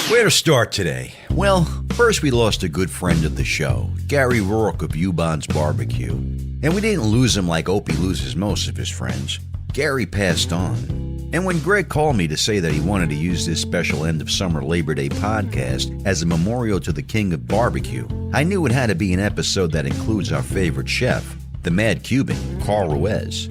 Where to start today? Well, first we lost a good friend of the show, Gary Rourke of Ubon's Barbecue. And we didn't lose him like Opie loses most of his friends. Gary passed on. And when Greg called me to say that he wanted to use this special end of summer Labor Day podcast as a memorial to the king of barbecue, I knew it had to be an episode that includes our favorite chef, the Mad Cuban, Carl Ruiz.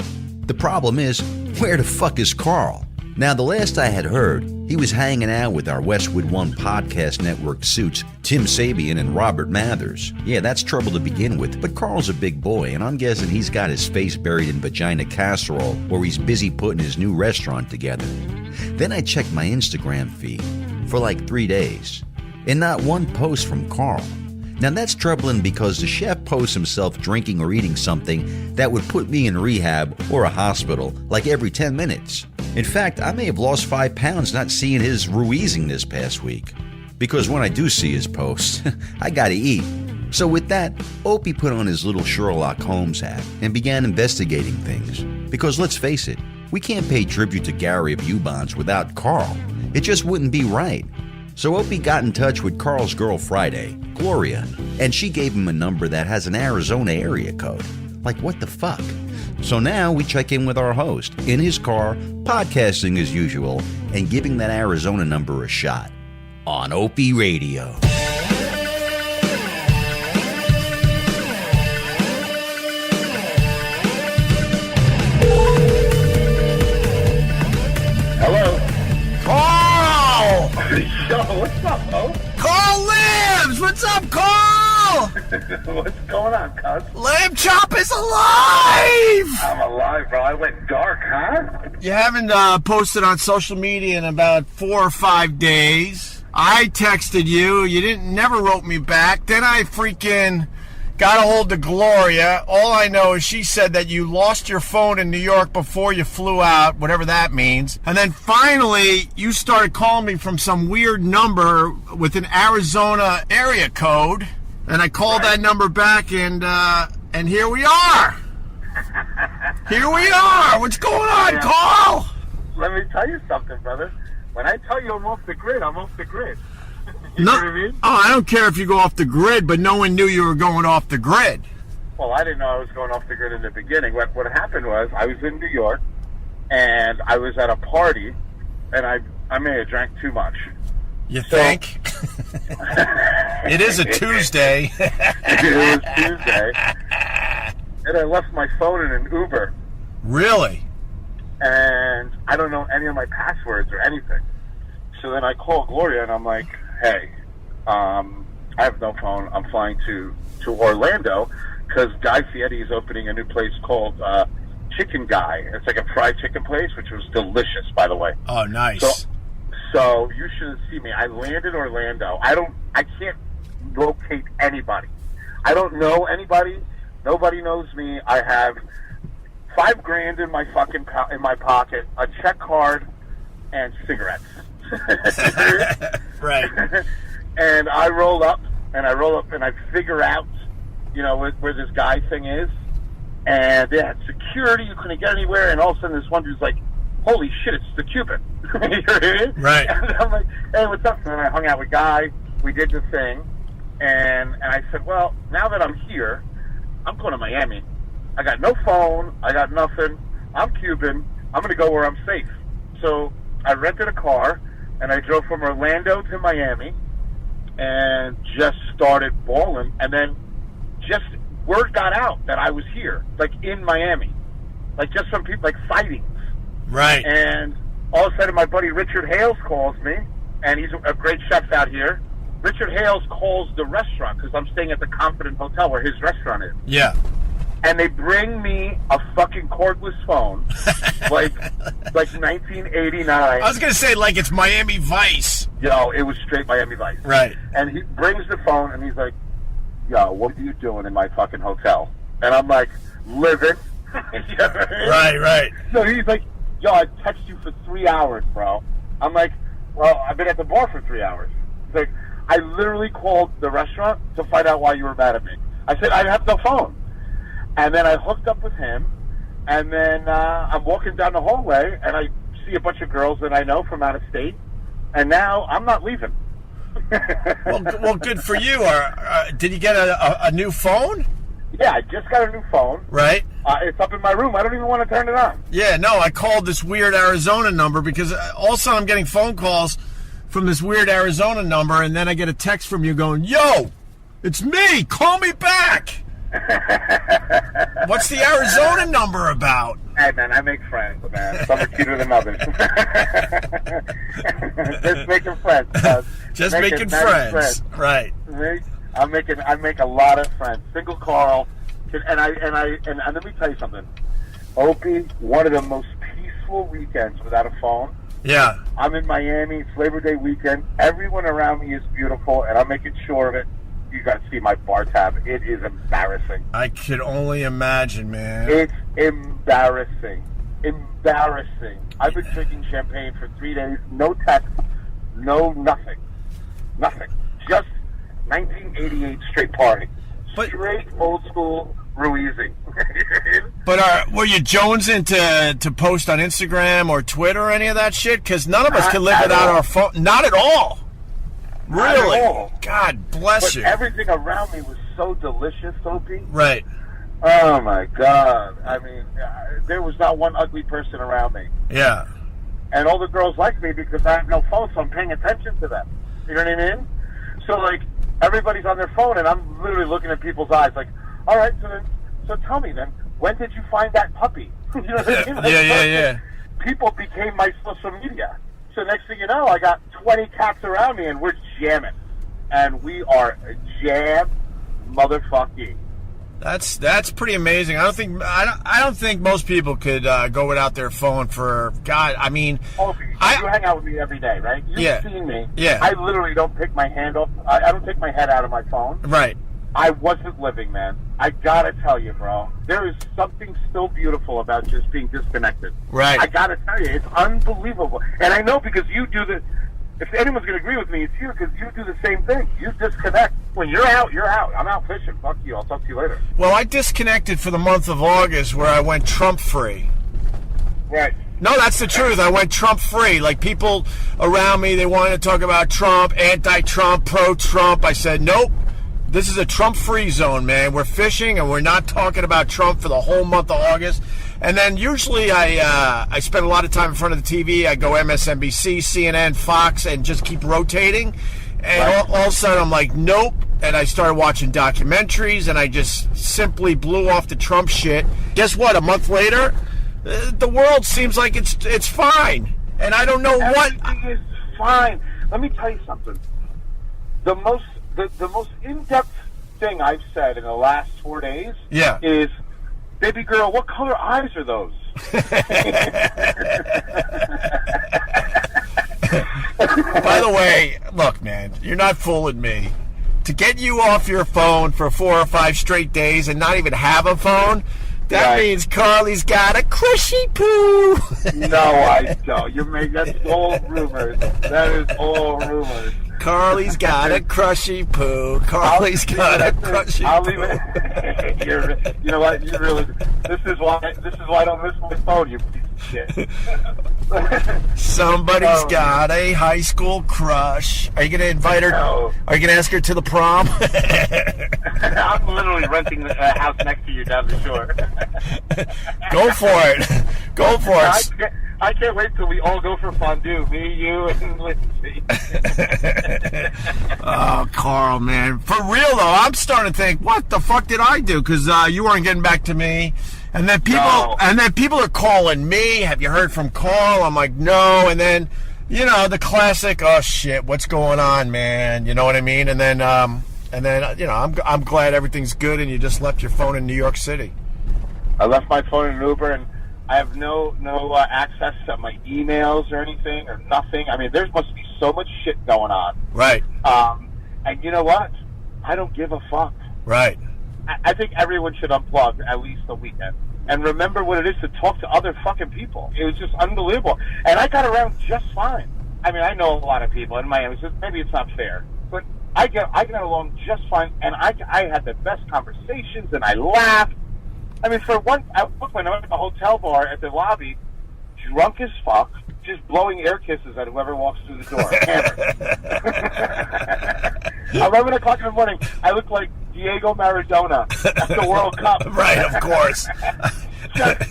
The problem is, where the fuck is Carl? Now, the last I had heard, he was hanging out with our Westwood One Podcast Network suits, Tim Sabian and Robert Mathers. Yeah, that's trouble to begin with, but Carl's a big boy, and I'm guessing he's got his face buried in vagina casserole, or he's busy putting his new restaurant together. Then I checked my Instagram feed for like 3 days, and not one post from Carl. Now that's troubling because the chef posts himself drinking or eating something that would put me in rehab or a hospital like every 10 minutes. In fact, I may have lost 5 pounds not seeing his Ruizing this past week. Because when I do see his posts, I gotta eat. So with that, Opie put on his little Sherlock Holmes hat and began investigating things. Because let's face it, we can't pay tribute to Gary of Ubon's without Carl. It just wouldn't be right. So Opie got in touch with Carl's girl Friday, Gloria, and she gave him a number that has an Arizona area code. Like, what the fuck? So now we check in with our host, in his car, podcasting as usual, and giving that Arizona number a shot. On Opie Radio. Hello? Carl! Yo, what's up, Mo? Carl lives! What's up, Carl? What's going on, cuz? Lamb Chop is alive! I'm alive, bro. I went dark, huh? You haven't posted on social media in about 4 or 5 days. I texted you. You never wrote me back. Then I freaking got a hold of Gloria. All I know is she said that you lost your phone in New York before you flew out, whatever that means. And then finally, you started calling me from some weird number with an Arizona area code. And I called that number back, and here we are. Here we are. What's going on, Carl? Let me tell you something, brother. When I tell you I'm off the grid, I'm off the grid. You know what I mean? Oh, I don't care if you go off the grid, but no one knew you were going off the grid. Well, I didn't know I was going off the grid in the beginning. What happened was I was in New York, and I was at a party, and I may have drank too much. You think? It is a Tuesday. It was Tuesday. And I left my phone in an Uber. Really? And I don't know any of my passwords or anything. So then I call Gloria, and I'm like, hey, I have no phone. I'm flying to Orlando because Guy Fieri is opening a new place called Chicken Guy. It's like a fried chicken place, which was delicious, by the way. Oh, nice. So you should see me. I landed Orlando. I can't locate anybody. I don't know anybody. Nobody knows me. I have $5,000 in my fucking in my pocket, a check card, and cigarettes. Right. And I roll up, and I figure out, where this guy thing is. And they had security. You couldn't get anywhere. And all of a sudden, this one dude's like, holy shit, it's the Cuban. You know what I mean? Right. And I'm like, hey, what's up? And then I hung out with Guy. We did the thing. And I said, well, now that I'm here, I'm going to Miami. I got no phone. I got nothing. I'm Cuban. I'm going to go where I'm safe. So I rented a car, and I drove from Orlando to Miami and just started balling. And then just word got out that I was here, like in Miami. Like just some people, like sightings. Right. And all of a sudden, my buddy Richard Hales calls me, and he's a great chef out here. Richard Hales calls the restaurant because I'm staying at the Confident Hotel where his restaurant is. Yeah. And they bring me a fucking cordless phone, like 1989. I was going to say, like it's Miami Vice. Yo, it was straight Miami Vice. Right. And he brings the phone, and he's like, yo, what are you doing in my fucking hotel? And I'm like, living. You know what I mean? Right. So he's like, yo, I text you for 3 hours, bro. I'm like, well, I've been at the bar for 3 hours. He's like, I literally called the restaurant to find out why you were mad at me. I said, I have no phone. And then I hooked up with him, and then I'm walking down the hallway, and I see a bunch of girls that I know from out of state, and now I'm not leaving. Well, good for you. Did you get a new phone? Yeah, I just got a new phone. Right. It's up in my room. I don't even want to turn it on. Yeah, no, I called this weird Arizona number because also I'm getting phone calls from this weird Arizona number, and then I get a text from you going, "Yo, it's me. Call me back." What's the Arizona number about? Hey, man, I make friends, man. Some are cuter than others. Just making friends. Just making friends. Right. I make a lot of friends. Single Carl, and let me tell you something. Opie, one of the most peaceful weekends without a phone. Yeah. I'm in Miami. It's Labor Day weekend. Everyone around me is beautiful, and I'm making sure of it. You got to see my bar tab. It is embarrassing. I could only imagine, man. It's embarrassing. Embarrassing. I've been drinking champagne for 3 days. No text. No nothing. Nothing. Just 1988 straight party. Straight old school Ruizing. But were you jonesing to post on Instagram or Twitter or any of that shit? Because none of us can live without our phone. Not at all. Really? God bless you. Everything around me was so delicious, Opie. Right. Oh, my God. I mean, there was not one ugly person around me. Yeah. And all the girls like me because I have no phone, so I'm paying attention to them. You know what I mean? So, like, everybody's on their phone, and I'm literally looking at people's eyes like, all right, so tell me then, when did you find that puppy? You know what I mean? Like, yeah. People became my social media. So next thing you know, I got 20 cats around me, and we're jamming. And we are jam motherfucking. That's pretty amazing. I don't think most people could go without their phone for God. I mean, you hang out with me every day, right? You've seen me. Yeah. I literally don't pick my hand off. I don't take my head out of my phone. Right. I wasn't living, man. I gotta tell you, bro. There is something so beautiful about just being disconnected. Right. I gotta tell you, it's unbelievable. And I know because you do the. If anyone's gonna agree with me, it's you because you do the same thing. You disconnect. When you're out, you're out. I'm out fishing. Fuck you. I'll talk to you later. Well, I disconnected for the month of August where I went Trump free. Right. No, that's the truth. I went Trump free. Like, people around me, they wanted to talk about Trump, anti-Trump, pro-Trump. I said, nope. This is a Trump-free zone, man. We're fishing, and we're not talking about Trump for the whole month of August. And then usually I spend a lot of time in front of the TV. I go MSNBC, CNN, Fox, and just keep rotating. And all of a sudden, I'm like, nope. And I started watching documentaries, and I just simply blew off the Trump shit. Guess what? A month later, the world seems like it's fine. And I don't know what... Everything is fine. Let me tell you something. The most in-depth thing I've said in the last 4 days is, baby girl, what color eyes are those? By the way, look, man, you're not fooling me. To get you off your phone for 4 or 5 straight days and not even have a phone, that means Carly's got a crushy poo. No, I don't. That's all rumors. That is all rumors. Carly's got a crushy poo. Carly's got a crushy poo. I'll leave it. You know what? You really. This is why I don't miss my phone. You piece of shit. Somebody's got a high school crush. Are you going to invite her? No. Are you going to ask her to the prom? I'm literally renting a house next to you down the shore. Go for it. Go for it. I can't wait till we all go for fondue. Me, you, and Lindsay. Oh, Carl, man. For real, though, I'm starting to think, what the fuck did I do? Because you weren't getting back to me. And then people are calling me. Have you heard from Carl? I'm like, no. And then, the classic, oh, shit, what's going on, man? You know what I mean? And then I'm glad everything's good and you just left your phone in New York City. I left my phone in an Uber, and I have no access to my emails or anything or nothing. I mean, there must be so much shit going on. Right. And you know what? I don't give a fuck. Right. I think everyone should unplug at least a weekend and remember what it is to talk to other fucking people. It was just unbelievable. And I got around just fine. I mean, I know a lot of people in Miami. So maybe it's not fair, but I got along just fine. And I had the best conversations, and I laughed. I mean, for one, I went to the hotel bar at the lobby, drunk as fuck, just blowing air kisses at whoever walks through the door. 11 o'clock in the morning, I look like Diego Maradona at the World Cup. Right, of course. Just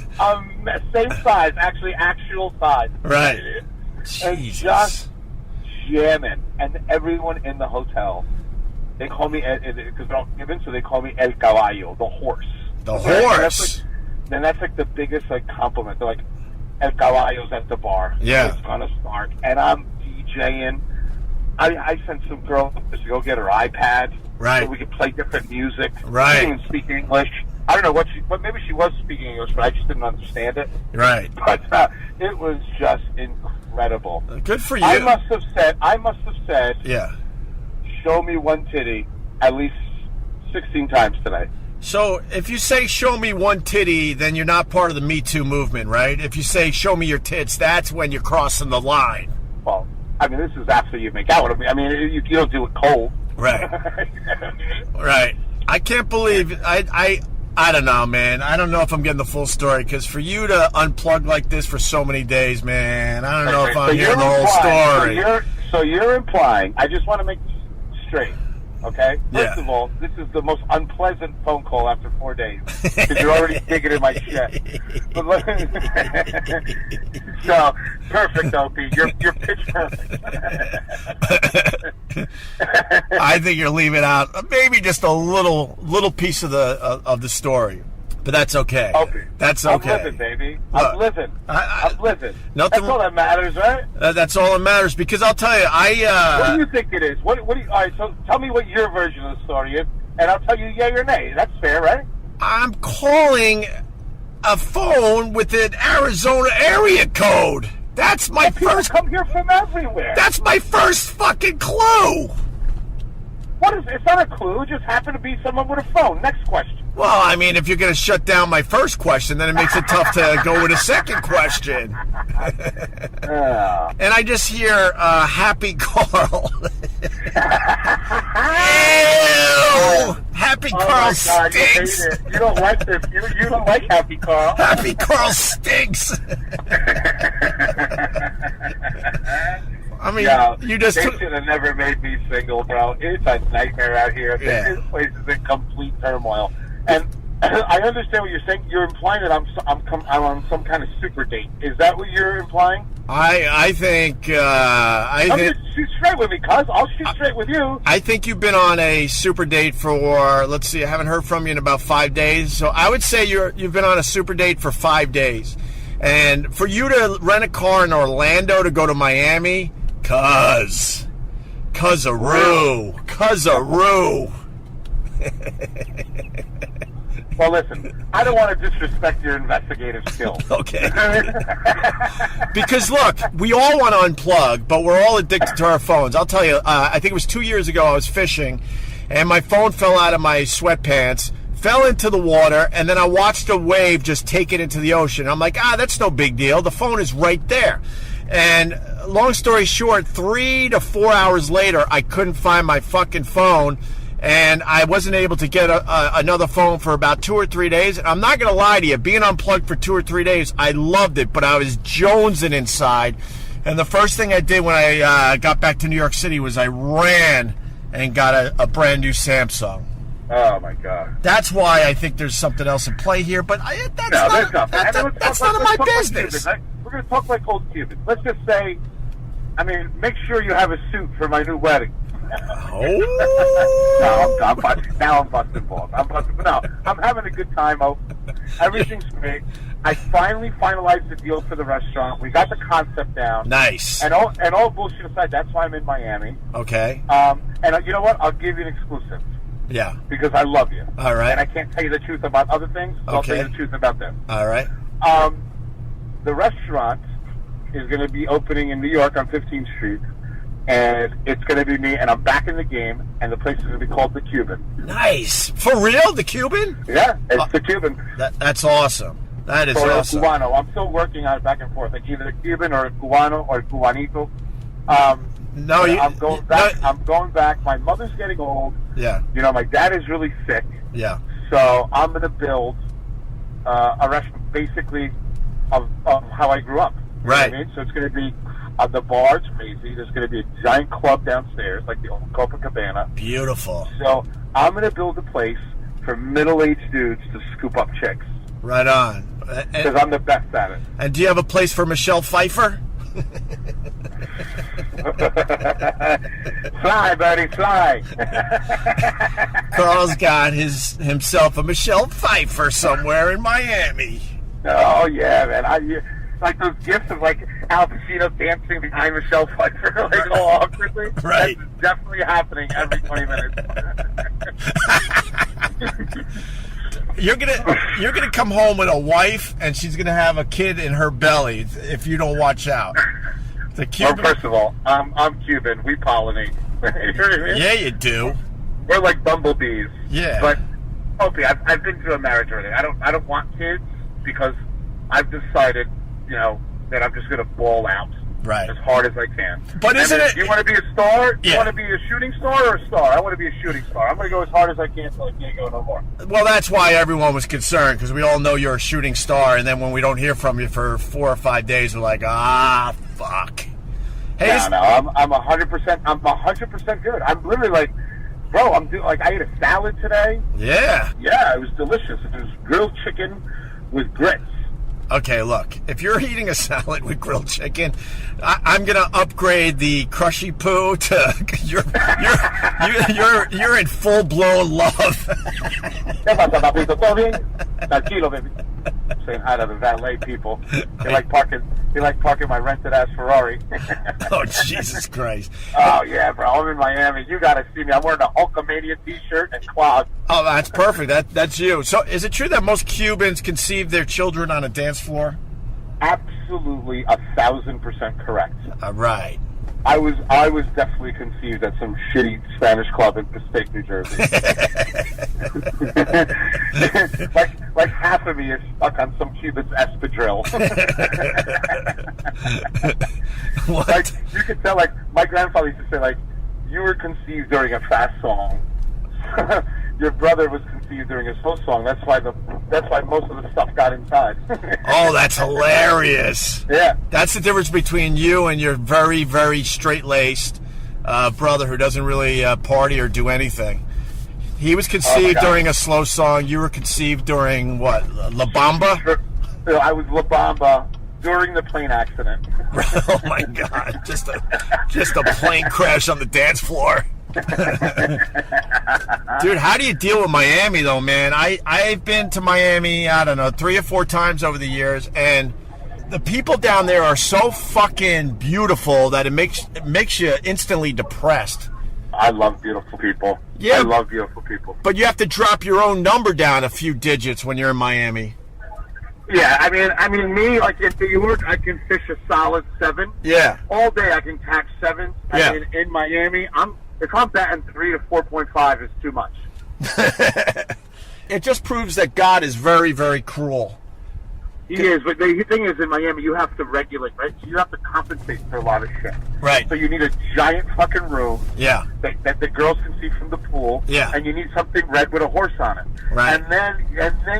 same size, actual size. Right. And Jesus. just jamming. And everyone in the hotel, they call me, because they're all Cuban, so they call me El Caballo, the horse. The horse. And that's like the biggest compliment. They're like, El Caballo's at the bar. Yeah. It's gonna start. And I'm DJing. I sent some girl to go get her iPad. Right. So we could play different music. Right. She didn't even speak English. I don't know what maybe she was speaking English, but I just didn't understand it. Right. But it was just incredible. Good for you. I must have said, yeah. Show me one titty at least 16 times today. So if you say show me one titty, then you're not part of the Me Too movement, right? If you say show me your tits, that's when you're crossing the line. Well, I mean, this is after you make out with me. I mean, you don't do it cold. Right. Right. I can't believe I don't know, man. I don't know if I'm getting the full story, because for you to unplug like this for so many days, man, I don't know if I'm hearing the whole story. So you're implying, I just want to make this straight, okay? First of all, this is the most unpleasant phone call after 4 days, because you're already digging in my shit. So, perfect, Opie. You're pitch perfect. I think you're leaving out maybe just a little piece of the story, but that's okay. Opie, that's okay. I'm living, baby. I'm living. I'm living. Nothing. That's all that matters, right? That's all that matters, because I'll tell you, what do you think it is? What do you? All right, so tell me what your version of the story is, and I'll tell you yay or nay. That's fair, right? I'm calling a phone with an Arizona area code. That's my first. Come here from everywhere. That's my first fucking clue. What is? It's not a clue. It just happened to be someone with a phone. Next question. Well, I mean, if you're going to shut down my first question, then it makes it tough to go with a second question. And I just hear Happy Carl. Ew! Happy Carl God, stinks. you hate it. You don't like this. You don't like Happy Carl. Happy Carl stinks. I mean, you just... They should have never made me single, bro. It's a nightmare out here. Yeah. This place is in complete turmoil. And I understand what you're saying. You're implying that I'm on some kind of super date. Is that what you're implying? I think... shoot straight with me, cuz. I'll shoot straight with you. I think you've been on a super date for, let's see, I haven't heard from you in about 5 days. So I would say you've been on a super date for 5 days. And for you to rent a car in Orlando to go to Miami... Cuz-a-roo. Well, listen, I don't want to disrespect your investigative skills. Okay. Because, look, we all want to unplug, but we're all addicted to our phones. I'll tell you, I think it was 2 years ago I was fishing, and my phone fell out of my sweatpants, fell into the water, and then I watched a wave just take it into the ocean. I'm like, that's no big deal. The phone is right there. And long story short, 3 to 4 hours later, I couldn't find my fucking phone, and I wasn't able to get another phone for about 2 or 3 days. And I'm not going to lie to you, being unplugged for 2 or 3 days, I loved it, but I was jonesing inside. And the first thing I did when I got back to New York City was I ran and got a brand new Samsung. Oh, my God. That's why I think there's something else in play here, but that's none of my business. We're going to talk like old Cubans. Let's just say, make sure you have a suit for my new wedding. Oh. I'm busting balls. No, I'm having a good time. Everything's great. I finally finalized the deal for the restaurant. We got the concept down. Nice. And all bullshit aside, that's why I'm in Miami. Okay. And you know what? I'll give you an exclusive. Yeah. Because I love you. All right. And I can't tell you the truth about other things, so I'll tell you the truth about them. All right. The restaurant is going to be opening in New York on 15th Street, and it's going to be me, and I'm back in the game, and the place is going to be called The Cuban. Nice. For real? The Cuban? Yeah, it's The Cuban. That's awesome. That is awesome. Cubano. I'm still working on it back and forth, like either a Cuban or a Cubano or a Cubanito. I'm going back. I'm going back. My mother's getting old. Yeah. My dad is really sick. Yeah. So I'm going to build a restaurant basically of how I grew up. Right. You know what I mean? So it's going to be The bar's crazy. There's going to be a giant club downstairs, like the old Copacabana. Beautiful. So I'm going to build a place for middle-aged dudes to scoop up chicks. Right on. Because I'm the best at it. And do you have a place for Michelle Pfeiffer? Fly, Bertie, fly. Carl's got himself a Michelle Pfeiffer somewhere in Miami. Oh, yeah, man. Like those gifts of like Al Pacino dancing behind Michelle Pfeiffer, like all awkwardly. Right. That's definitely happening every 20 minutes. You're gonna come home with a wife, and she's gonna have a kid in her belly if you don't watch out. The Cuban. Well, first of all, I'm Cuban. We pollinate. You know what I mean? Yeah, you do. We're like bumblebees. Yeah. But Opie, I've been through a marriage already. I don't want kids because I've decided, that I'm just gonna ball out. Right. As hard as I can. But isn't it? You want to be a star? Yeah. You want to be a shooting star or a star? I want to be a shooting star. I'm going to go as hard as I can until I can't go no more. Well, that's why everyone was concerned, because we all know you're a shooting star, and then when we don't hear from you for 4 or 5 days, we're like, fuck. Hey, No, I'm 100%. I'm 100% good. I'm literally like, bro. I ate a salad today. Yeah. Yeah, it was delicious. It was grilled chicken with grits. Okay, look, if you're eating a salad with grilled chicken, I'm gonna upgrade the crushy poo to you're in full blown love. Tranquilo, baby. Saying hi to the valet people. They like parking my rented ass Ferrari. Oh, Jesus Christ. Oh yeah, bro. I'm in Miami. You gotta see me. I'm wearing a Hulkamania t-shirt and clogs. Oh, that's perfect. That's you. So, is it true that most Cubans conceive their children on a dance floor? Absolutely 1,000% correct. Right. I was definitely conceived at some shitty Spanish club in Passaic, New Jersey. like half of me is stuck on some Cuban's espadrille. What? Like you could tell. Like my grandfather used to say, like you were conceived during a fast song. Your brother was conceived during a slow song. That's why most of the stuff got inside. Oh, that's hilarious. Yeah. That's the difference between you and your very, very straight-laced brother who doesn't really party or do anything. He was conceived during a slow song. You were conceived during, what, La Bamba? I was La Bamba during the plane accident. Oh, my God. Just a plane crash on the dance floor. Dude, how do you deal with Miami, though, man? I've been to Miami, I don't know, 3 or 4 times over the years, and the people down there are so fucking beautiful that it makes you instantly depressed. I love beautiful people. Yeah. I love beautiful people. But you have to drop your own number down a few digits when you're in Miami. Yeah, I mean, me, like in New York, I can fish a solid 7. Yeah. All day I can catch 7. Yeah. I mean, in Miami, if I'm batting 3 to 4.5, it's too much. It just proves that God is very, very cruel. He is, but the thing is, in Miami, you have to regulate, right? So you have to compensate for a lot of shit. Right. So you need a giant fucking room. Yeah. That the girls can see from the pool. Yeah. And you need something red with a horse on it. Right. And then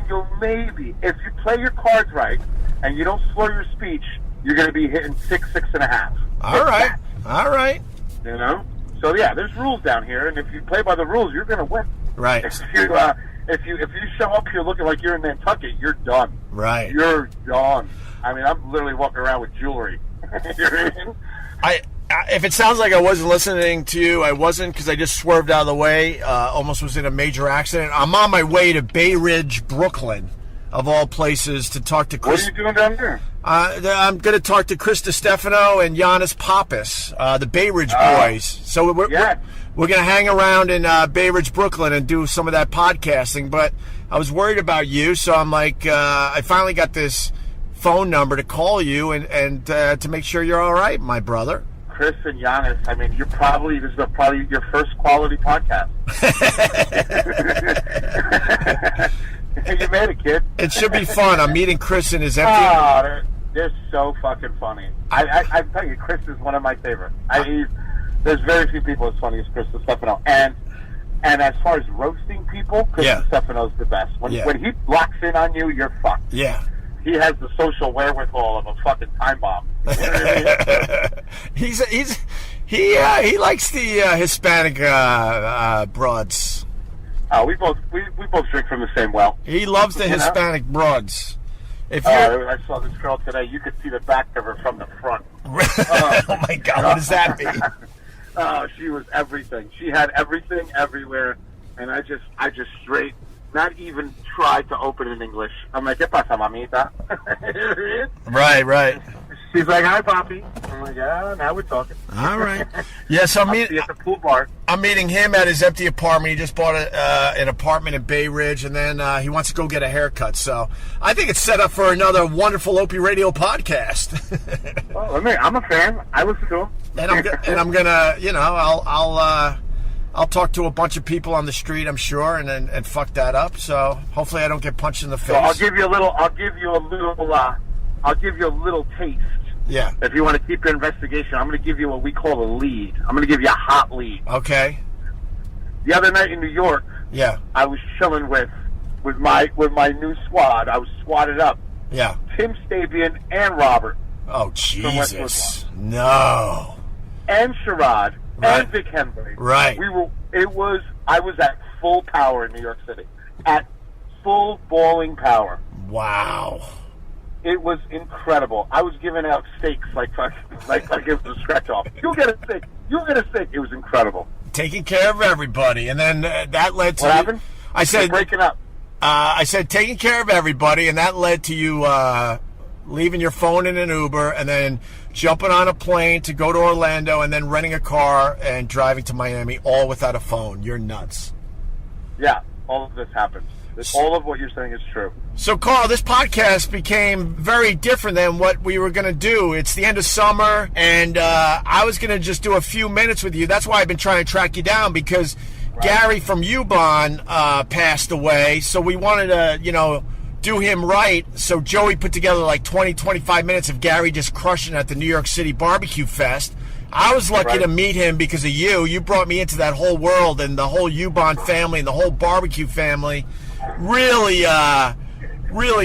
you'll maybe, if you play your cards right and you don't slur your speech, you're going to be hitting 6.5. All right. All right. You know? So yeah, there's rules down here, and if you play by the rules, you're going to win. Right. If you show up here looking like you're in Nantucket, you're done. Right. You're done. I mean, I'm literally walking around with jewelry. You know what I mean? If it sounds like I wasn't listening to you, I wasn't, because I just swerved out of the way. Almost was in a major accident. I'm on my way to Bay Ridge, Brooklyn, of all places, to talk to Chris. What are you doing down there? I'm going to talk to Chris DiStefano and Giannis Pappas, the Bay Ridge boys. So we're going to hang around in Bay Ridge, Brooklyn, and do some of that podcasting. But I was worried about you, so I'm like, I finally got this phone number to call you and to make sure you're all right, my brother. Chris and Giannis, I mean, this is probably your first quality podcast. You made it, kid. It should be fun. I'm meeting Chris in his empty... Oh, they're so fucking funny. I tell you, Chris is one of my favorites. There's very few people as funny as Chris DiStefano. And as far as roasting people, Chris DiStefano's the best. When he locks in on you, you're fucked. Yeah. he has the social wherewithal of a fucking time bomb. You know what I mean? He likes the Hispanic broads. We both drink from the same well. He loves the Hispanic broads. If I saw this girl today. You could see the back of her from the front. Oh my God! What does that mean? She was everything. She had everything everywhere, and I just straight, not even tried to open in English. I'm like, ¿Qué pasa, mamita? Right. She's like, "Hi, Poppy." I'm like, "Yeah, now we're talking." All right. Yes, I'm at the pool bar. I'm meeting him at his empty apartment. He just bought an apartment in Bay Ridge, and then he wants to go get a haircut. So I think it's set up for another wonderful Opie Radio podcast. Well, I'm a fan. I listen to him. And I'm gonna, I'll talk to a bunch of people on the street, I'm sure, and fuck that up. So hopefully I don't get punched in the face. So I'll give you a little taste. Yeah. If you want to keep your investigation, I'm going to give you what we call a lead. I'm going to give you a hot lead. Okay. The other night in New York, yeah, I was chilling with my new squad. I was squatted up. Yeah. Tim Stabian and Robert. Oh Jesus! No. And Sherrod Right. and Vic Henry. Right. I was at full power in New York City. At full bawling power. Wow. It was incredible. I was giving out steaks like it was a scratch off. You'll get a steak. You'll get a steak. It was incredible. Taking care of everybody, and then that led to what happened? I said You're breaking up. I said taking care of everybody, and that led to you leaving your phone in an Uber, and then jumping on a plane to go to Orlando, and then renting a car and driving to Miami, all without a phone. You're nuts. Yeah, all of this happened. All of what you're saying is true. So, Carl, this podcast became very different than what we were going to do. It's the end of summer, and I was going to just do a few minutes with you. That's why I've been trying to track you down, because Gary from Ubon passed away, so we wanted to, do him right. So Joey put together like 20, 25 minutes of Gary just crushing at the New York City Barbecue Fest. I was lucky to meet him because of you. You brought me into that whole world, and the whole Ubon family and the whole barbecue family really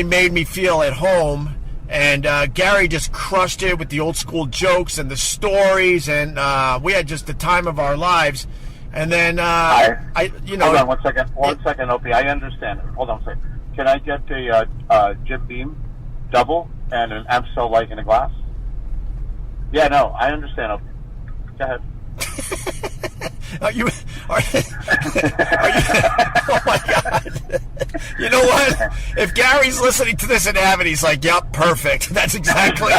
made me feel at home. And Gary just crushed it with the old school jokes and the stories, and we had just the time of our lives. And then hold on one second, Opie. I understand. Hold on a second. Can I get a Jim Beam double and an Amstel Light in a glass? Yeah, no, I understand, Opie. Go ahead. Are you? Oh my God! You know what? If Gary's listening to this in heaven, he's like, "Yep, perfect. That's exactly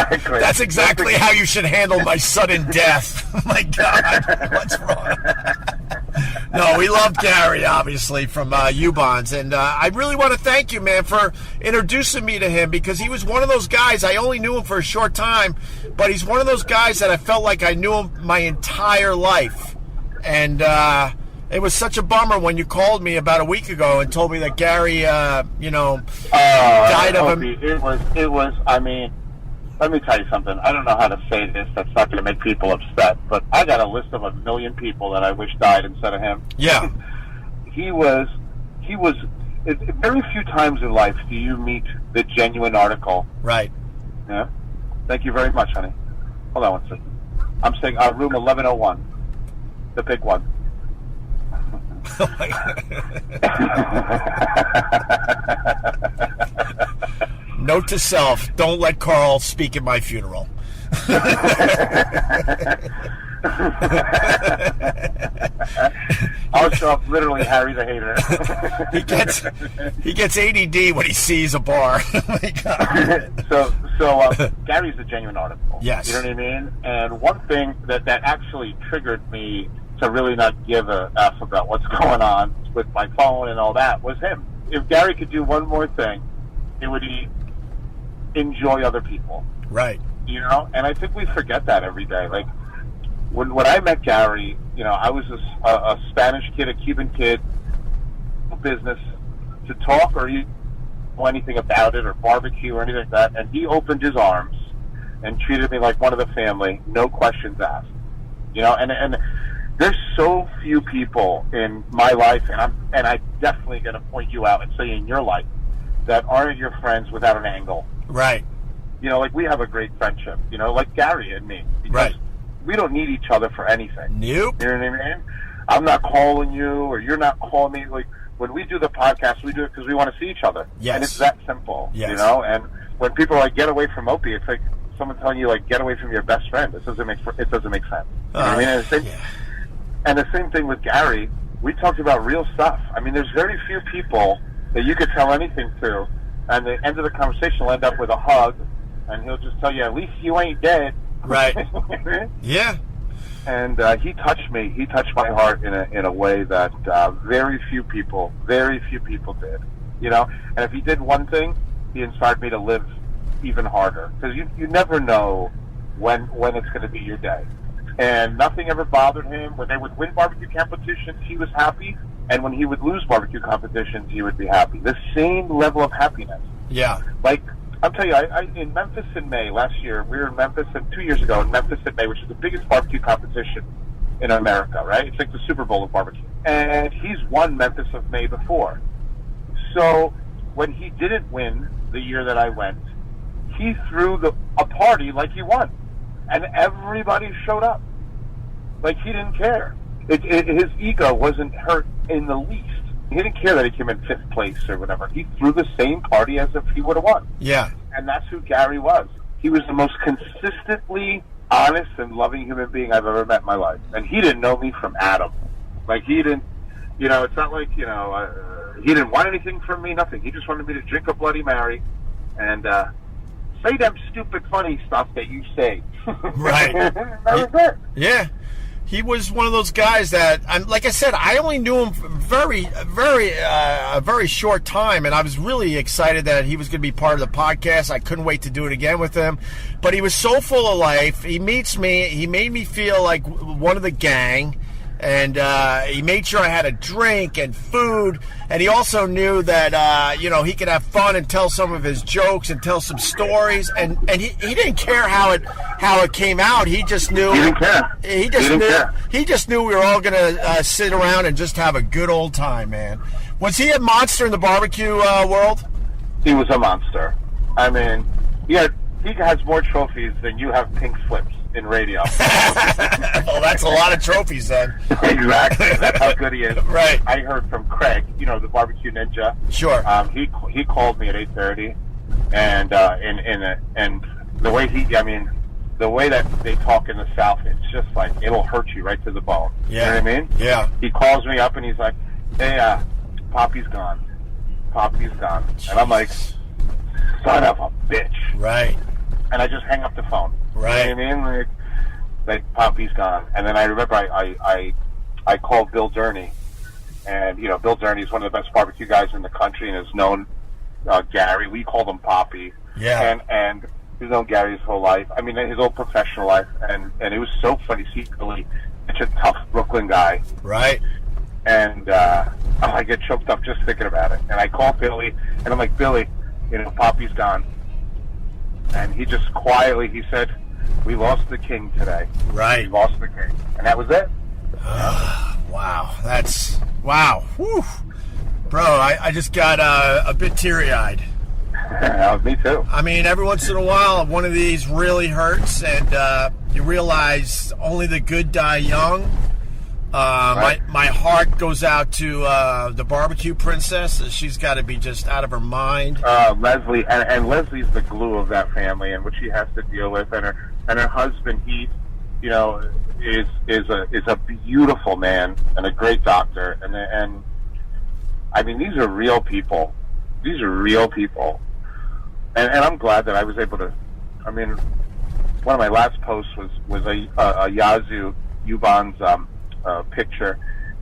how you should handle my sudden death." Oh my God, what's wrong? No, we loved Gary, obviously, from Ubon's, and I really want to thank you, man, for introducing me to him, because he was one of those guys. I only knew him for a short time, but he's one of those guys that I felt like I knew him my entire life. And it was such a bummer when you called me about a week ago and told me that Gary, died of him. It was. I mean, let me tell you something. I don't know how to say this. That's not going to make people upset, but I got a list of 1 million people that I wish died instead of him. Yeah. He was. Very few times in life do you meet the genuine article. Right. Yeah. Thank you very much, honey. Hold on one second. I'm saying room 1101. The big one. Oh my God. Note to self: don't let Carl speak at my funeral. I'll show up literally Harry the Hater. he gets ADD when he sees a bar. Oh my God. So Gary's a genuine article. Yes. You know what I mean? And one thing that actually triggered me to really not give a F about what's going on with my phone and all that was him. If Gary could do one more thing, it would be enjoy other people. Right. And I think we forget that every day. Like, when I met Gary, I was a Spanish kid, a Cuban kid, business to talk or know anything about it or barbecue or anything like that, and he opened his arms and treated me like one of the family, no questions asked. And there's so few people in my life, and I'm definitely going to point you out and say in your life, that aren't your friends without an angle. Right. You know, like we have a great friendship, you know, like Gary and me. Because Right. we don't need each other for anything. Nope. You know what I mean? I'm not calling you or you're not calling me. Like, when we do the podcast, we do it because we want to see each other. Yes. And it's that simple, Yes. you know? And when people are like, get away from Opie, it's like someone telling you, like, get away from your best friend. It doesn't make sense. You know what I mean? And the same thing with Gary. We talked about real stuff. I mean, there's very few people that you could tell anything to, and the end of the conversation will end up with a hug, and he'll just tell you, at least you ain't dead. Right. Yeah. And he touched me. He touched my heart in a way that very few people did. You know, and if he did one thing, he inspired me to live even harder, because you never know when it's going to be your day. And nothing ever bothered him. When they would win barbecue competitions, he was happy, and when he would lose barbecue competitions, he would be happy. The same level of happiness. Yeah. Like, I'll tell you, I in Memphis in May last year, we were in Memphis, and 2 years ago in Memphis in May, which is the biggest barbecue competition in America, right? It's like the Super Bowl of barbecue. And he's won Memphis of May before. So when he didn't win the year that I went, he threw a party like he won. And everybody showed up. Like, he didn't care. His ego wasn't hurt in the least. He didn't care that he came in 5th place or whatever. He threw the same party as if he would have won. Yeah. And that's who Gary was. He was the most consistently honest and loving human being I've ever met in my life. And he didn't know me from Adam. Like, he didn't, you know, it's not like, you know, he didn't want anything from me, nothing. He just wanted me to drink a Bloody Mary and say them stupid funny stuff that you say. Right. That was it. Yeah. He was one of those guys that, like I said, I only knew him a very short time, and I was really excited that he was going to be part of the podcast. I couldn't wait to do it again with him. But he was so full of life. He meets me. He made me feel like one of the gang. And he made sure I had a drink and food. And he also knew that, you know, he could have fun and tell some of his jokes and tell some stories. And he didn't care how it came out. He just knew. He didn't care. He just knew we were all going to sit around and just have a good old time, man. Was he a monster in the barbecue world? He was a monster. I mean, he has more trophies than you have pink slips in radio. Well, that's a lot of trophies then. Exactly. That's how good he is. Right. I heard from Craig, you know, the barbecue ninja. Sure. He called me at 8:30, and the way the way that they talk in the South, it's just like it'll hurt you right to the bone. Yeah. You know what I mean? Yeah. He calls me up and he's like, "Hey, Poppy's gone. Poppy's gone," and I'm like, "Son of a bitch!" Right. And I just hang up the phone. Right. You know what I mean? Like Poppy's gone. And then I remember I called Bill Durney. And, you know, Bill Durney is one of the best barbecue guys in the country and has known Gary. We called him Poppy. Yeah. And he's known Gary his whole life. I mean, his whole professional life. And it was so funny to see Billy, such a tough Brooklyn guy. Right. And I get choked up just thinking about it. And I call Billy, and I'm like, "Billy, you know, Poppy's gone." And he just quietly, he said, "We lost the king today." Right. We lost the king. And that was it. Wow. Wow. Whew. Bro, I just got a bit teary-eyed. Me too. I mean, every once in a while, one of these really hurts, and you realize only the good die young. Right. My heart goes out to the barbecue princess. She's got to be just out of her mind. Leslie, and Leslie's the glue of that family, and what she has to deal with, and her husband Heath, you know, is a beautiful man and a great doctor, and I mean, these are real people. These are real people, and I'm glad that I was able to. I mean, one of my last posts was a Yazoo Ubon's picture,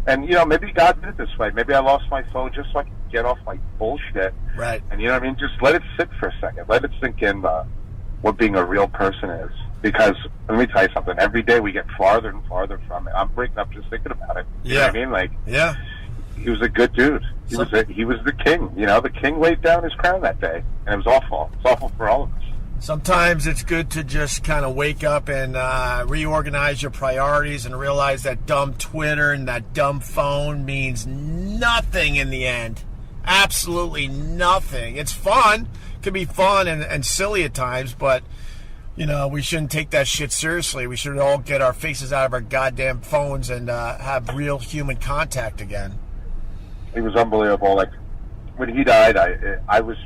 and you know, maybe God did it this way. Maybe I lost my phone just so I could get off my bullshit. Right. And you know what I mean? Just let it sit for a second. Let it sink in what being a real person is. Because let me tell you something. Every day we get farther and farther from it. I'm breaking up just thinking about it. You know what I mean? Like, yeah. He was a good dude. He was the king. You know, the king laid down his crown that day, and it was awful. It's awful for all of us. Sometimes it's good to just kind of wake up and reorganize your priorities and realize that dumb Twitter and that dumb phone means nothing in the end. Absolutely nothing. It's fun could be fun and silly at times, but you know, we shouldn't take that shit seriously. We should all get our faces out of our goddamn phones and have real human contact again. He was unbelievable. Like, when he died, I was...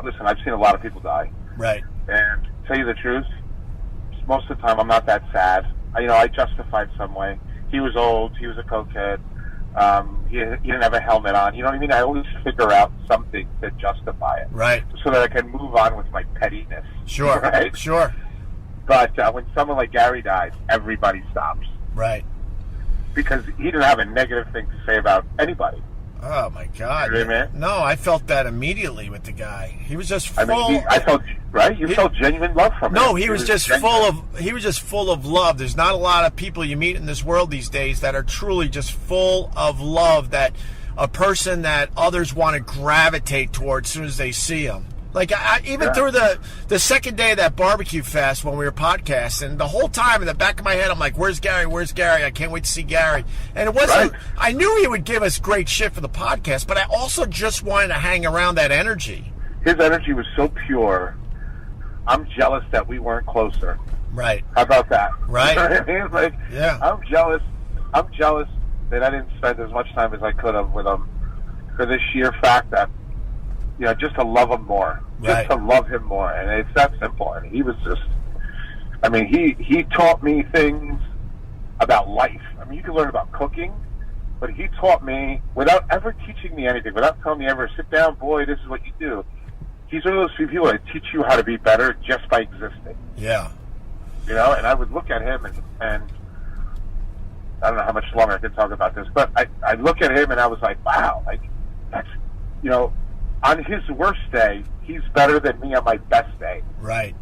Listen, I've seen a lot of people die. Right. And to tell you the truth, most of the time I'm not that sad. I justified some way. He was old. He was a cokehead. He didn't have a helmet on. You know what I mean? I always figure out something to justify it. Right. So that I can move on with my pettiness. Sure. Right? Sure. But when someone like Gary dies, everybody stops. Right. Because he didn't have a negative thing to say about anybody. Oh my God! You know what I mean? No, I felt that immediately with the guy. He was just full. I felt right. You felt genuine love from him. No, he was just full of. He was just full of love. There's not a lot of people you meet in this world these days that are truly just full of love. That a person that others want to gravitate towards as soon as they see him. Like, even through the second day of that barbecue fest when we were podcasting, the whole time in the back of my head, I'm like, where's Gary? Where's Gary? I can't wait to see Gary. And it wasn't, I knew he would give us great shit for the podcast, but I also just wanted to hang around that energy. His energy was so pure. I'm jealous that we weren't closer. Right. How about that? Right. You know what I mean? Like, yeah. I'm jealous that I didn't spend as much time as I could have with him for the sheer fact that, you know, just to love him more, just to love him more, and it's that simple. And he was just, I mean, he taught me things about life. I mean, you can learn about cooking, but he taught me without ever teaching me anything, without telling me ever, sit down, boy, this is what you do. He's one of those few people that teach you how to be better just by existing. Yeah. You know, and I would look at him and I don't know how much longer I could talk about this, but I look at him and I was like, wow, like, that's, you know, on his worst day, he's better than me on my best day. Right.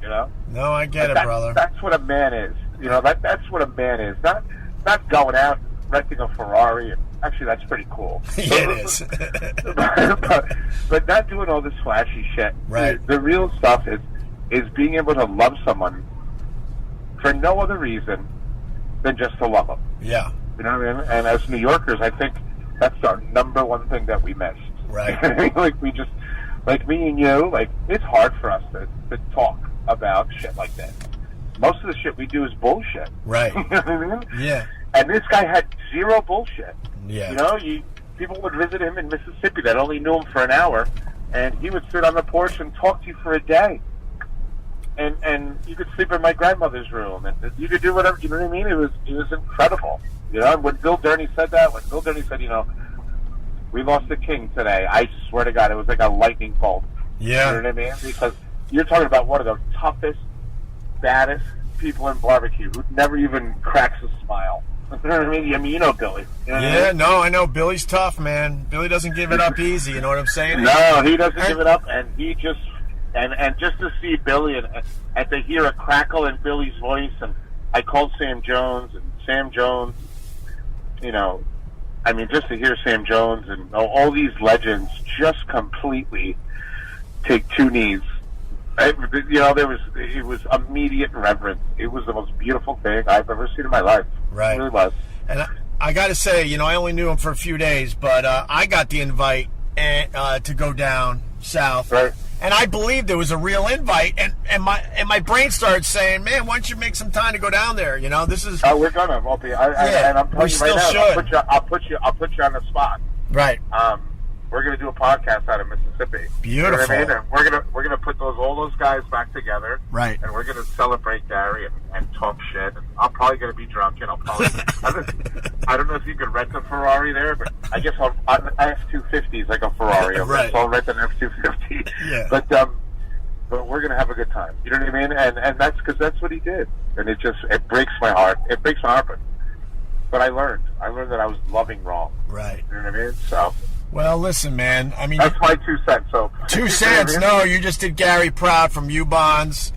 You know? No, I get it, brother. That's what a man is. You know, that's what a man is. Not going out renting a Ferrari. And actually, that's pretty cool. Yeah, it is. but not doing all this flashy shit. Right. The real stuff is being able to love someone for no other reason than just to love them. Yeah. You know what I mean? And as New Yorkers, I think that's our number one thing that we missed. Right. Like we just, like me and you, like it's hard for us to talk about shit like that. Most of the shit we do is bullshit. Right. You know what I mean? Yeah. And this guy had zero bullshit. Yeah. You know, people would visit him in Mississippi that only knew him for an hour, and he would sit on the porch and talk to you for a day. And you could sleep in my grandmother's room, and you could do whatever. You know what I mean? It was incredible. You know, and when Bill Durney said that, you know, we lost the king today, I swear to God, it was like a lightning bolt. Yeah. You know what I mean? Because you're talking about one of the toughest, baddest people in barbecue who never even cracks a smile. You know what I mean? You know Billy. You know what I mean? No, I know. Billy's tough, man. Billy doesn't give it up easy, you know what I'm saying? No, he doesn't give it up, and he just... And just to see Billy and to hear a crackle in Billy's voice, and I called Sam Jones, and Sam Jones, you know, I mean, just to hear Sam Jones and all these legends just completely take two knees. You know, it was immediate reverence. It was the most beautiful thing I've ever seen in my life. Right. It really was. And I got to say, you know, I only knew him for a few days, but I got the invite to go down south. Right. And I believed there was a real invite, and my brain started saying, "Man, why don't you make some time to go down there?" You know, this is. Oh, we're gonna, Opie. And I'm telling you right now, I'll put you on the spot. Right. We're gonna do a podcast out of Mississippi. Beautiful. You know what I mean? And we're gonna put all those guys back together. Right. And we're gonna celebrate Gary and talk shit. And I'm probably gonna be drunk, and I'll probably. I don't know if you could rent a Ferrari there, but I guess on F-250 is like a Ferrari. Right. So I'll rent an F-250. Yeah. But we're gonna have a good time. You know what I mean? And that's because that's what he did. And it breaks my heart. It breaks my heart. But I learned that I was loving wrong. Right. You know what I mean? So. Well, listen, man. I mean, that's my 2 cents. So 2 cents. No, you just did Gary proud from Ubon's,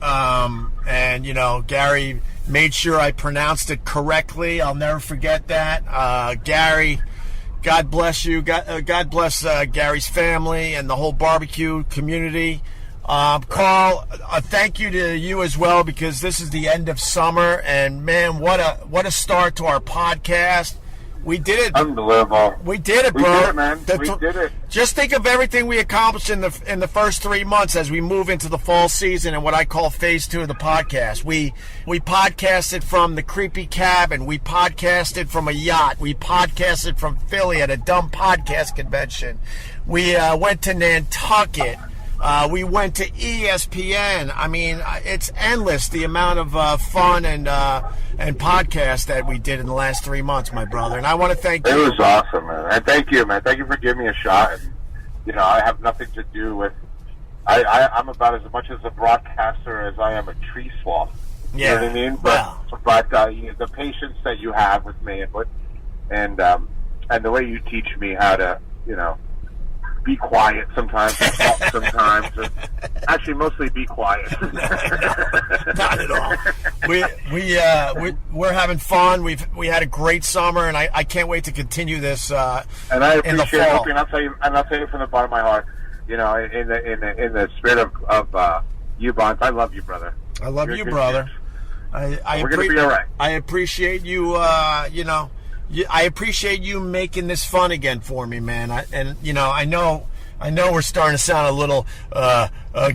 and you know, Gary made sure I pronounced it correctly. I'll never forget that. Gary, God bless you. God bless Gary's family and the whole barbecue community. Carl, thank you to you as well, because this is the end of summer, and man, what a start to our podcast. We did it. Unbelievable. We did it, bro. We did it, man. We did it. Just think of everything we accomplished in the first 3 months as we move into the fall season and what I call phase 2 of the podcast. We podcasted from the creepy cabin. We podcasted from a yacht. We podcasted from Philly at a dumb podcast convention. We went to Nantucket. We went to ESPN. I mean, it's endless the amount of fun and podcasts that we did in the last 3 months, my brother. And I want to thank you. It was awesome, man. And thank you, man. Thank you for giving me a shot. And, you know, I have nothing to do with. I'm about as much as a broadcaster as I am a tree swamp. Yeah. You know what I mean? But the patience that you have with me and the way you teach me how to, you know, be quiet sometimes, talk sometimes. Actually, mostly be quiet. Not at all. We're having fun. We had a great summer, and I can't wait to continue this. And I appreciate it, and I'll tell you from the bottom of my heart. You know, in the spirit of Ubon, I love you, brother. I love you, brother. We're gonna be all right. I appreciate you. You know. I appreciate you making this fun again for me, man. I know we're starting to sound a little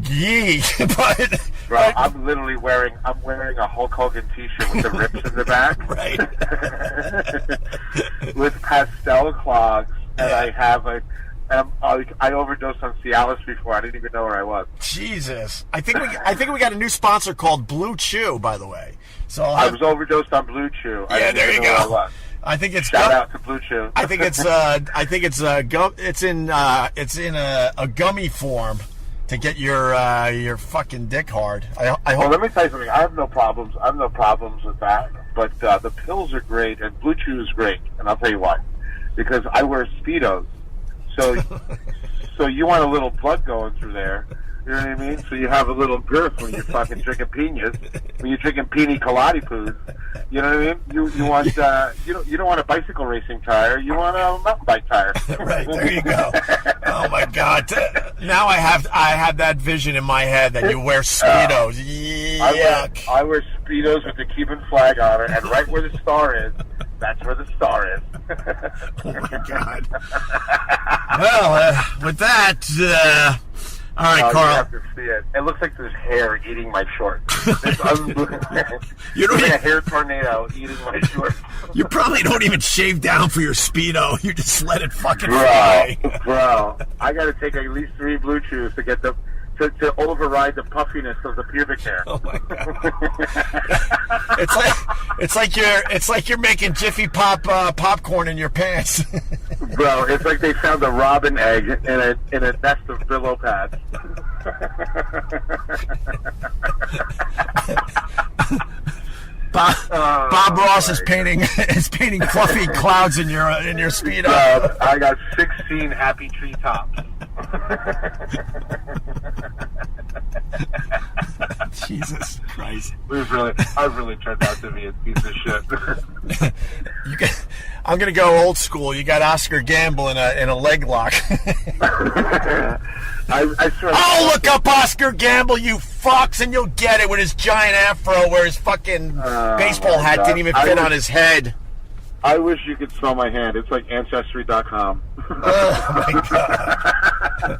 geek, but bro, I'm literally wearing a Hulk Hogan T-shirt with the rips in the back, right? With pastel clogs, and I have I overdosed on Cialis before. I didn't even know where I was. Jesus, I think we got a new sponsor called Blue Chew, by the way. So I was overdosed on Blue Chew. Yeah, there you go. I think it's shout out to Blue Chew. I think it's in a gummy form to get your fucking dick hard. I hope. Well, let me tell you something. I have no problems. With that. But the pills are great, and Blue Chew is great, and I'll tell you why. Because I wear Speedos, so you want a little blood going through there. You know what I mean? So you have a little girth when you're fucking drinking piñas, when you're drinking pina colada poos. You know what I mean? You want you don't want a bicycle racing tire. You want a mountain bike tire. Right, there you go. Oh my God! Now I have that vision in my head that you wear Speedos. Yuck. I wear Speedos with the Cuban flag on it, and right where the star is, that's where the star is. Oh my God! Well, with that. All right, Carl. You have to see it. It looks like there's hair eating my shorts. It's unbelievable. You don't like a hair tornado eating my shorts. You probably don't even shave down for your Speedo. You just let it fucking fly. Bro, I got to take at least 3 Blue Chews to get to override the puffiness of the pubic hair. Oh my God! it's like you're making Jiffy Pop popcorn in your pants. Bro, it's like they found a robin egg in a nest of Brillo pads. Bob Ross is painting fluffy clouds in your Speedo. I got 16 happy treetops. Jesus Christ! I really turned out to be a piece of shit. I'm gonna go old school. You got Oscar Gamble in a leg lock. I swear. Oh, look up Oscar Gamble, you fucks, and you'll get it with his giant afro where his fucking baseball hat didn't even fit on his head. I wish you could smell my hand. It's like Ancestry.com. Oh, my God.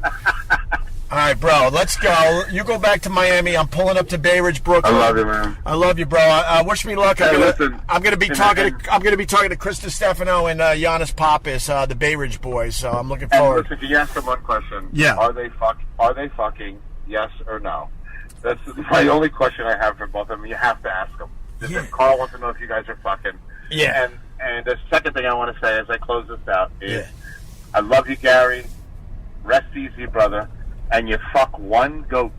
All right, bro, let's go. You go back to Miami. I'm pulling up to Bay Ridge, Brooklyn. I love you, man. I love you, bro. Wish me luck. I'm gonna be talking to Chris DiStefano and Giannis Pappas, the Bay Ridge boys. So I'm looking forward. Listen, can you ask them one question? Yeah. Are they fucking? Yes or no? That's my only question I have for both of them. You have to ask them. Yeah. Carl wants to know if you guys are fucking. Yeah. And the second thing I want to say as I close this out is, I love you, Gary. Rest easy, brother. And you fuck one goat.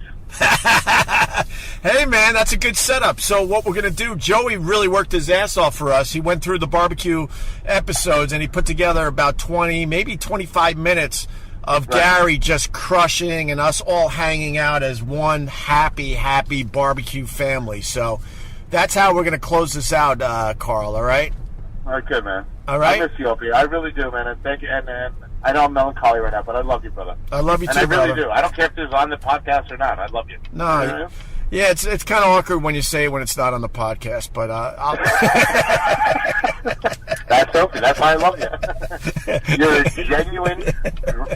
Hey, man, that's a good setup. So what we're going to do, Joey really worked his ass off for us. He went through the barbecue episodes, and he put together about 20, maybe 25 minutes of Gary just crushing and us all hanging out as one happy barbecue family. So that's how we're going to close this out, Carl, all right? All right, good, man. All right? I miss you, Opie. I really do, man. And thank you. And I know I'm melancholy right now, but I love you, brother. I love you, too, and I really brother. do. I don't care if this is on the podcast or not. I love you. No, you know? Yeah, it's kind of awkward when you say it when it's not on the podcast, but That's trophy. That's why I love you. You're a genuine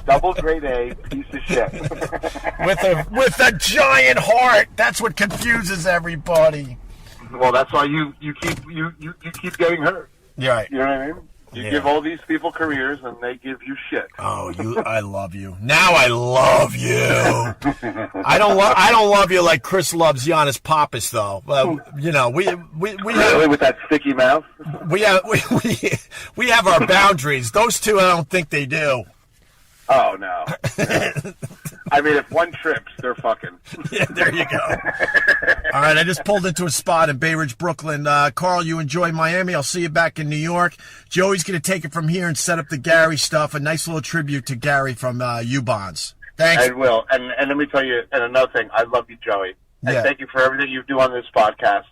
double grade A piece of shit. with a giant heart. That's what confuses everybody. Well, that's why you keep getting hurt. You're right. You know what I mean? You give all these people careers, and they give you shit. Oh, I love you. Now I love you. I don't love you like Chris loves Giannis Pappas, though. You know, we really with that sticky mouth. We have our boundaries. Those two, I don't think they do. Oh no. I mean, if one trips, they're fucking. Yeah, there you go. All right, I just pulled into a spot in Bay Ridge, Brooklyn. Carl, you enjoy Miami. I'll see you back in New York. Joey's going to take it from here and set up the Gary stuff. A nice little tribute to Gary from Ubons. Thanks. I will. And let me tell you, and another thing, I love you, Joey. And thank you for everything you do on this podcast.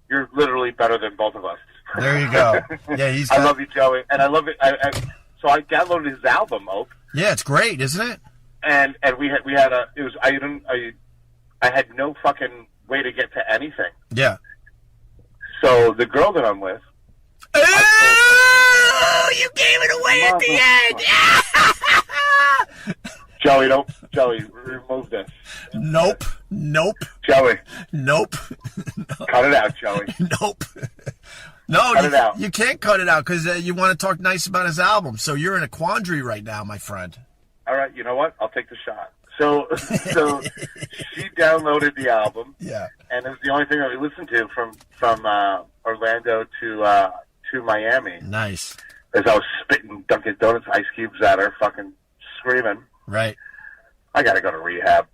You're literally better than both of us. There you go. Yeah, I love you, Joey. And I love it. So I downloaded his album, Ope. Yeah, it's great, isn't it? And we had I had no fucking way to get to anything. Yeah. So the girl that I'm with. Oh, you gave it away at the end. Joey, remove this. Nope. Joey. Nope. Cut it out, Joey. Nope. No, cut it out. You can't cut it out because you want to talk nice about his album. So you're in a quandary right now, my friend. All right, you know what? I'll take the shot. So she downloaded the album. Yeah. And it was the only thing that we listened to from Orlando to Miami. Nice. As I was spitting Dunkin' Donuts ice cubes at her, fucking screaming. Right. I gotta go to rehab.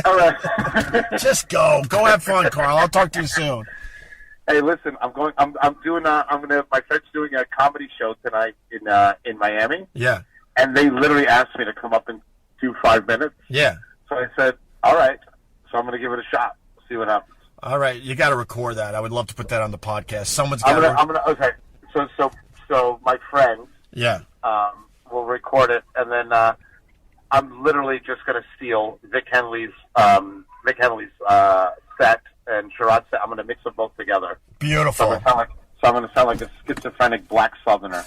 All right. Just go. Go have fun, Carl. I'll talk to you soon. Hey, listen, my friend's doing a comedy show tonight in Miami. Yeah. And they literally asked me to come up and do 5 minutes. Yeah. So I said, all right. So I'm going to give it a shot. See what happens. All right. You got to record that. I would love to put that on the podcast. Someone's got to. Okay. So my friend. Yeah. Will record it, and then I'm literally just going to steal Vic Henley's set and Sherrod's set. I'm going to mix them both together. Beautiful. So I'm going to sound like a schizophrenic black southerner.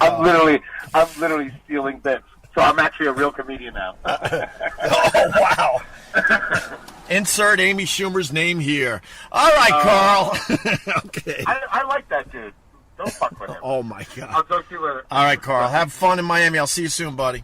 I'm literally stealing bits. So I'm actually a real comedian now. Oh, wow. Insert Amy Schumer's name here. All right, Carl. Okay. I like that dude. Don't fuck with him. Oh, my God. I'll talk to you later. All right, Carl. Have fun in Miami. I'll see you soon, buddy.